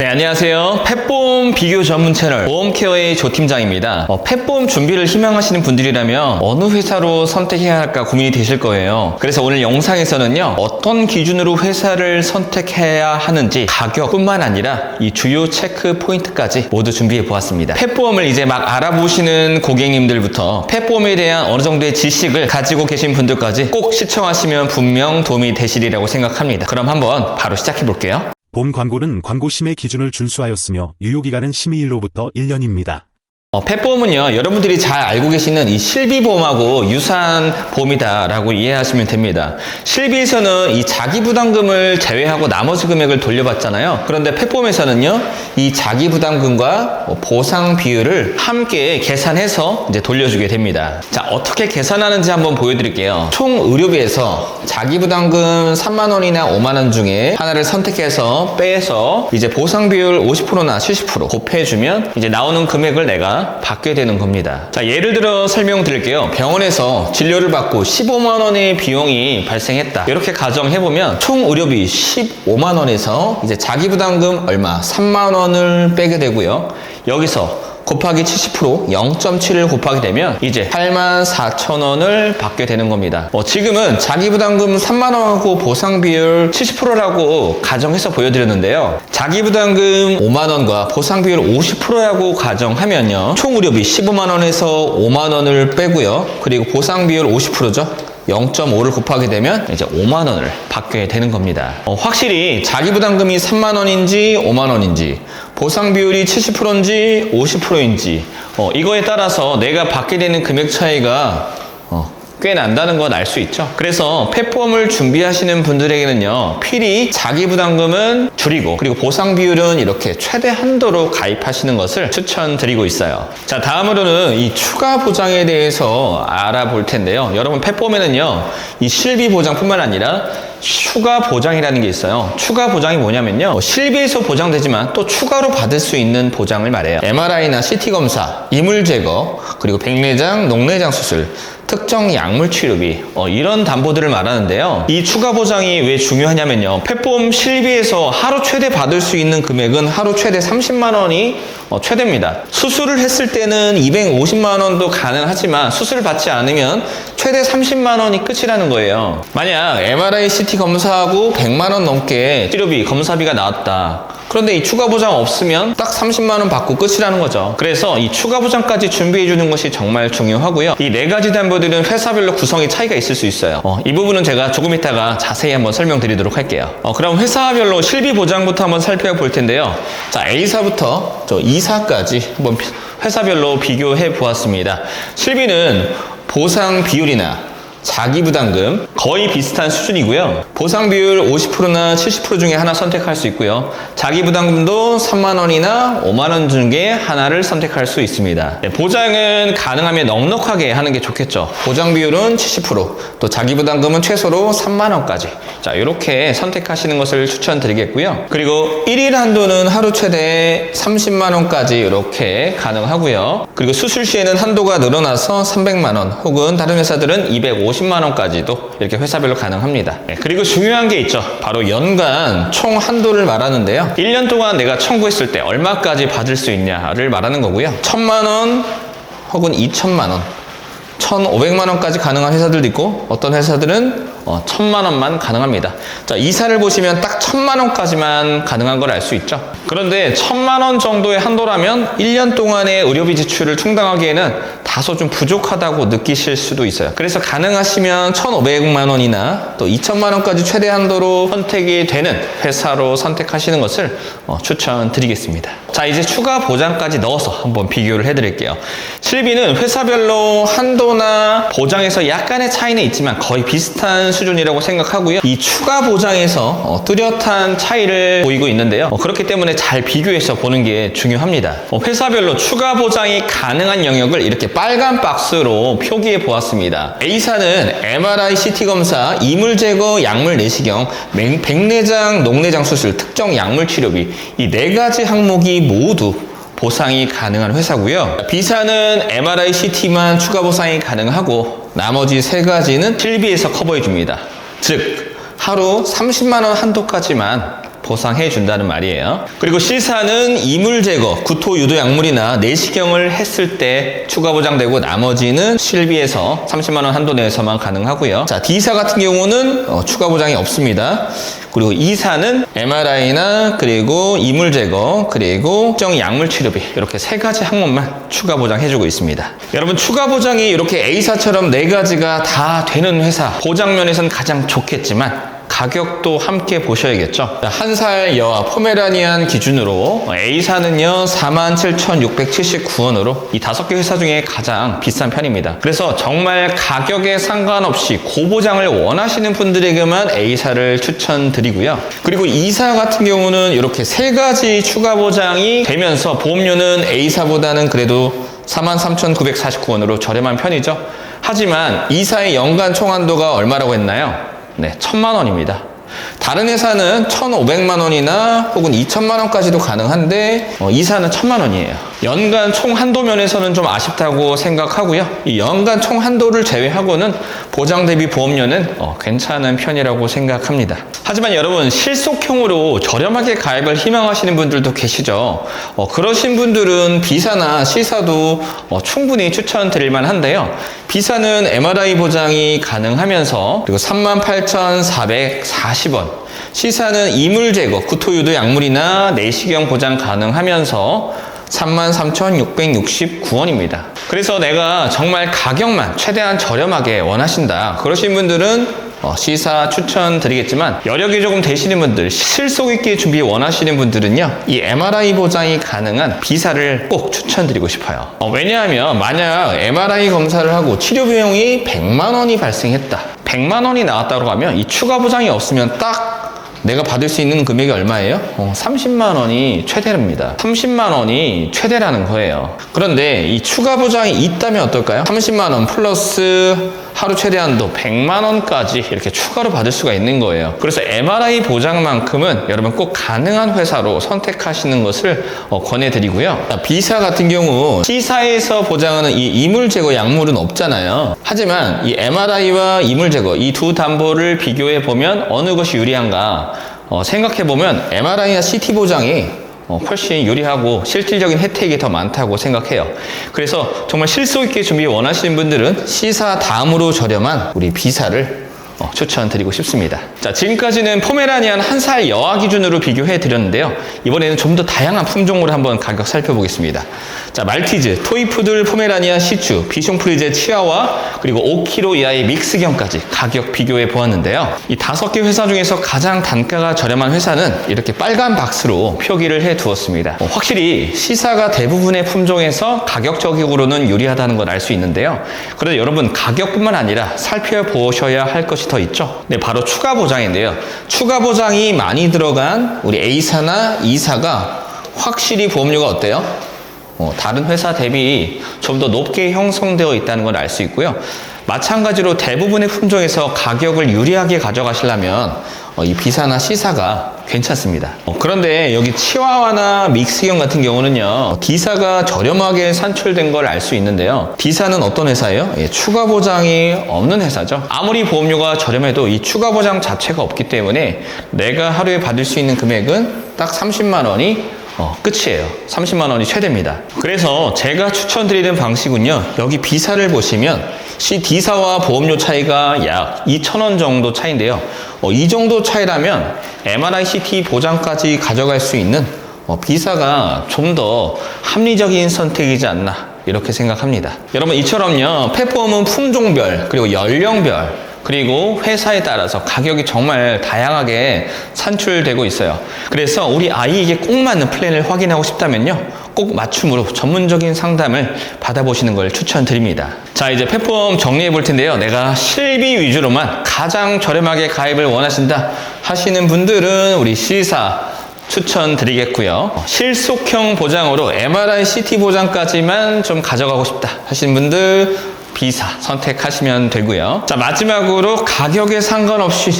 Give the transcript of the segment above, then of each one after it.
네, 안녕하세요. 펫보험 비교 전문 채널 보험케어의 조팀장입니다. 펫보험 준비를 희망하시는 분들이라면 어느 회사로 선택해야 할까 고민이 되실 거예요. 그래서 오늘 영상에서는요, 어떤 기준으로 회사를 선택해야 하는지 가격뿐만 아니라 이 주요 체크 포인트까지 모두 준비해 보았습니다. 펫보험을 이제 막 알아보시는 고객님들부터 펫보험에 대한 어느 정도의 지식을 가지고 계신 분들까지 꼭 시청하시면 분명 도움이 되시리라고 생각합니다. 그럼 한번 바로 시작해 볼게요. 보험 광고는 광고 심의 기준을 준수하였으며 유효기간은 심의일로부터 1년입니다. 펫보험은요, 여러분들이 잘 알고 계시는 이 실비보험하고 유사한 보험이다라고 이해하시면 됩니다. 실비에서는 이 자기부담금을 제외하고 나머지 금액을 돌려받잖아요. 그런데 펫보험에서는요, 이 자기부담금과 보상 비율을 함께 계산해서 이제 돌려주게 됩니다. 자, 어떻게 계산하는지 한번 보여드릴게요. 총 의료비에서 자기부담금 3만 원이나 5만 원 중에 하나를 선택해서 빼서 이제 보상 비율 50%나 70% 곱해주면 이제 나오는 금액을 내가 받게 되는 겁니다. 자, 예를 들어 설명드릴게요. 병원에서 진료를 받고 15만 원의 비용이 발생했다. 이렇게 가정해보면 총 의료비 15만 원에서 이제 자기부담금 얼마? 3만 원을 빼게 되고요. 여기서 곱하기 70% 0.7을 곱하게 되면 이제 8만 4천 원을 받게 되는 겁니다. 지금은 자기부담금 3만 원하고 보상 비율 70%라고 가정해서 보여드렸는데요. 자기부담금 5만 원과 보상 비율 50%라고 가정하면요, 총 의료비 15만 원에서 5만 원을 빼고요. 그리고 보상 비율 50%죠. 0.5를 곱하게 되면 이제 5만 원을 받게 되는 겁니다. 확실히 자기부담금이 3만 원인지 5만 원인지 보상 비율이 70%인지 50%인지 이거에 따라서 내가 받게 되는 금액 차이가 꽤 난다는 건 알 수 있죠. 그래서 펫보험을 준비하시는 분들에게는요, 필히 자기부담금은 줄이고 그리고 보상 비율은 이렇게 최대 한도로 가입하시는 것을 추천드리고 있어요. 자, 다음으로는 이 추가 보장에 대해서 알아볼 텐데요. 여러분, 펫보험에는요, 이 실비 보장뿐만 아니라 추가 보장이라는 게 있어요. 추가 보장이 뭐냐면요, 실비에서 보장되지만 또 추가로 받을 수 있는 보장을 말해요. MRI나 CT 검사, 이물 제거, 그리고 백내장, 녹내장 수술, 특정 약물 치료비, 이런 담보들을 말하는데요. 이 추가 보장이 왜 중요하냐면요, 펫보험 실비에서 하루 최대 받을 수 있는 금액은 하루 최대 30만 원이 최대입니다. 수술을 했을 때는 250만 원도 가능하지만 수술을 받지 않으면 최대 30만 원이 끝이라는 거예요. 만약 MRI, CT 검사하고 100만 원 넘게 치료비, 검사비가 나왔다. 그런데 이 추가 보장 없으면 딱 30만 원 받고 끝이라는 거죠. 그래서 이 추가 보장까지 준비해 주는 것이 정말 중요하고요. 이 네 가지 담보들은 회사별로 구성의 차이가 있을 수 있어요. 이 부분은 제가 조금 이따가 자세히 한번 설명드리도록 할게요. 그럼 회사별로 실비 보장부터 한번 살펴볼 텐데요. 자, A사부터 저 E사까지 한번 회사별로 비교해 보았습니다. 실비는 보상 비율이나 자기부담금 거의 비슷한 수준이고요. 보상 비율 50%나 70% 중에 하나 선택할 수 있고요. 자기부담금도 3만 원이나 5만 원 중에 하나를 선택할 수 있습니다. 보장은 가능하면 넉넉하게 하는 게 좋겠죠. 보장 비율은 70%, 또 자기부담금은 최소로 3만 원까지. 자, 이렇게 선택하시는 것을 추천드리겠고요. 그리고 1일 한도는 하루 최대 30만 원까지 이렇게 가능하고요. 그리고 수술 시에는 한도가 늘어나서 300만 원, 혹은 다른 회사들은 250만 원까지도 이렇게 회사별로 가능합니다. 그리고 중요한 게 있죠. 바로 연간 총 한도를 말하는데요. 1년 동안 내가 청구했을 때 얼마까지 받을 수 있냐를 말하는 거고요. 1,000만 원 혹은 2,000만 원, 1,500만 원까지 가능한 회사들도 있고, 어떤 회사들은 1,000만 원만 가능합니다. 자, 이사를 보시면 딱 1,000만 원까지만 가능한 걸 알 수 있죠. 그런데 1,000만 원 정도의 한도라면 1년 동안의 의료비 지출을 충당하기에는 다소 좀 부족하다고 느끼실 수도 있어요. 그래서 가능하시면 1,500만 원이나 또 2,000만 원까지 최대 한도로 선택이 되는 회사로 선택하시는 것을 추천드리겠습니다. 자, 이제 추가 보장까지 넣어서 한번 비교를 해드릴게요. 실비는 회사별로 한도나 보장에서 약간의 차이는 있지만 거의 비슷한 수준이라고 생각하고요. 이 추가 보장에서 뚜렷한 차이를 보이고 있는데요. 그렇기 때문에 잘 비교해서 보는 게 중요합니다. 회사별로 추가 보장이 가능한 영역을 이렇게 빨간 박스로 표기해 보았습니다. A사는 MRI, CT 검사, 이물 제거, 약물 내시경, 백내장, 녹내장 수술, 특정 약물 치료비, 이 네 가지 항목이 모두 보상이 가능한 회사고요. B사는 MRI, CT만 추가 보상이 가능하고 나머지 세 가지는 실비에서 커버해 줍니다. 즉 하루 30만 원 한도까지만 보상해 준다는 말이에요. 그리고 C사는 이물 제거, 구토 유도 약물이나 내시경을 했을 때 추가 보장되고 나머지는 실비에서 30만 원 한도 내에서만 가능하고요. 자, D사 같은 경우는 추가 보장이 없습니다. 그리고 E사는 MRI나 그리고 이물 제거 그리고 특정 약물 치료비 이렇게 세 가지 항목만 추가 보장해주고 있습니다. 여러분 추가 보장이 이렇게 A사처럼 네 가지가 다 되는 회사 보장 면에서는 가장 좋겠지만 가격도 함께 보셔야겠죠. 한 살 여아 포메라니안 기준으로 A사는요 47,679원으로 이 5개 회사 중에 가장 비싼 편입니다. 그래서 정말 가격에 상관없이 고보장을 원하시는 분들에게만 A사를 추천드리고요. 그리고 E사 같은 경우는 이렇게 세 가지 추가 보장이 되면서 보험료는 A사보다는 그래도 43,949원으로 저렴한 편이죠. 하지만 E사의 연간 총한도가 얼마라고 했나요? 네, 1,000만 원입니다. 다른 회사는 1,500만 원이나 혹은 2,000만 원까지도 가능한데 E사는 1,000만 원이에요. 연간 총 한도 면에서는 좀 아쉽다고 생각하고요. 이 연간 총 한도를 제외하고는 보장 대비 보험료는 괜찮은 편이라고 생각합니다. 하지만 여러분 실속형으로 저렴하게 가입을 희망하시는 분들도 계시죠. 그러신 분들은 B사나 C사도 충분히 추천드릴 만한데요. B사는 MRI 보장이 가능하면서 그리고 38,440원 C사는 이물 제거, 구토 유도 약물이나 내시경 보장 가능하면서 33,669원입니다. 그래서 내가 정말 가격만 최대한 저렴하게 원하신다 그러신 분들은 C사 추천드리겠지만 여력이 조금 되시는 분들, 실속 있게 준비 원하시는 분들은요 이 MRI 보장이 가능한 B사를 꼭 추천드리고 싶어요. 왜냐하면 만약 MRI 검사를 하고 치료 비용이 100만 원이 발생했다, 100만 원이 나왔다고 하면 이 추가 보장이 없으면 딱 내가 받을 수 있는 금액이 얼마예요? 30만 원이 최대입니다. 30만 원이 최대라는 거예요. 그런데 이 추가 보장이 있다면 어떨까요? 30만 원 플러스 하루 최대한도 100만 원까지 이렇게 추가로 받을 수가 있는 거예요. 그래서 MRI 보장만큼은 여러분 꼭 가능한 회사로 선택하시는 것을 권해드리고요. B사 같은 경우 C사에서 보장하는 이 이물 제거 약물은 없잖아요. 하지만 이 MRI와 이물 제거 이 두 담보를 비교해 보면 어느 것이 유리한가 생각해 보면 MRI나 CT 보장이 훨씬 유리하고 실질적인 혜택이 더 많다고 생각해요. 그래서 정말 실속 있게 준비 원하시는 분들은 C사 다음으로 저렴한 우리 B사를 추천드리고 싶습니다. 자, 지금까지는 포메라니안 한 살 여아 기준으로 비교해 드렸는데요. 이번에는 좀 더 다양한 품종으로 한번 가격 살펴보겠습니다. 자, 말티즈, 토이푸들, 포메라니안 시츄, 비숑프리제 치아와 그리고 5kg 이하의 믹스견까지 가격 비교해 보았는데요. 이 5개 회사 중에서 가장 단가가 저렴한 회사는 이렇게 빨간 박스로 표기를 해 두었습니다. 확실히 C사가 대부분의 품종에서 가격적으로는 유리하다는 걸 알 수 있는데요. 그래도 여러분 가격뿐만 아니라 살펴보셔야 할 것이 더 있죠. 네, 바로 추가 보장인데요. 추가 보장이 많이 들어간 우리 A사나 E사가 확실히 보험료가 어때요? 다른 회사 대비 좀 더 높게 형성되어 있다는 걸 알 수 있고요. 마찬가지로 대부분의 품종에서 가격을 유리하게 가져가시려면 이 B사나 C사가 괜찮습니다. 그런데 여기 치와와나 믹스견 같은 경우는요 D사가 저렴하게 산출된 걸 알 수 있는데요. D사는 어떤 회사예요? 추가 보장이 없는 회사죠. 아무리 보험료가 저렴해도 이 추가 보장 자체가 없기 때문에 내가 하루에 받을 수 있는 금액은 딱 30만 원이 끝이에요. 30만 원이 최대입니다. 그래서 제가 추천드리는 방식은요. 여기 B사를 보시면 D사와 보험료 차이가 약 2,000원 정도 차이인데요. 이 정도 차이라면 MRI, CT 보장까지 가져갈 수 있는 B사가 좀 더 합리적인 선택이지 않나 이렇게 생각합니다. 여러분 이처럼요. 펫보험은 품종별 그리고 연령별 그리고 회사에 따라서 가격이 정말 다양하게 산출되고 있어요. 그래서 우리 아이에게 꼭 맞는 플랜을 확인하고 싶다면요. 꼭 맞춤으로 전문적인 상담을 받아보시는 걸 추천드립니다. 자, 이제 펫보험 정리해 볼 텐데요. 내가 실비 위주로만 가장 저렴하게 가입을 원하신다 하시는 분들은 우리 C사 추천드리겠고요. 실속형 보장으로 MRI, CT 보장까지만 좀 가져가고 싶다 하시는 분들 B사 선택하시면 되고요. 자, 마지막으로 가격에 상관없이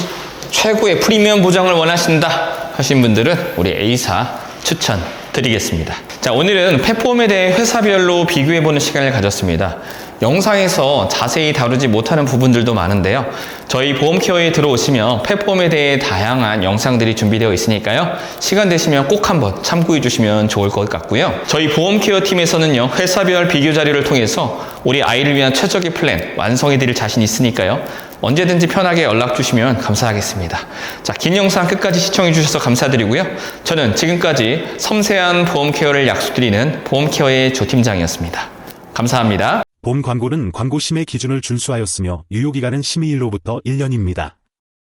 최고의 프리미엄 보장을 원하신다 하신 분들은 우리 A사 추천드리겠습니다. 자, 오늘은 펫보험에 대해 회사별로 비교해보는 시간을 가졌습니다. 영상에서 자세히 다루지 못하는 부분들도 많은데요. 저희 보험케어에 들어오시면 펫보험에 대해 다양한 영상들이 준비되어 있으니까요. 시간 되시면 꼭 한번 참고해 주시면 좋을 것 같고요. 저희 보험케어 팀에서는요, 회사별 비교 자료를 통해서 우리 아이를 위한 최적의 플랜 완성해 드릴 자신 있으니까요. 언제든지 편하게 연락 주시면 감사하겠습니다. 자, 긴 영상 끝까지 시청해 주셔서 감사드리고요. 저는 지금까지 섬세한 보험케어를 약속드리는 보험케어의 조팀장이었습니다. 감사합니다. 본 광고는 광고 심의 기준을 준수하였으며 유효기간은 심의일로부터 1년입니다.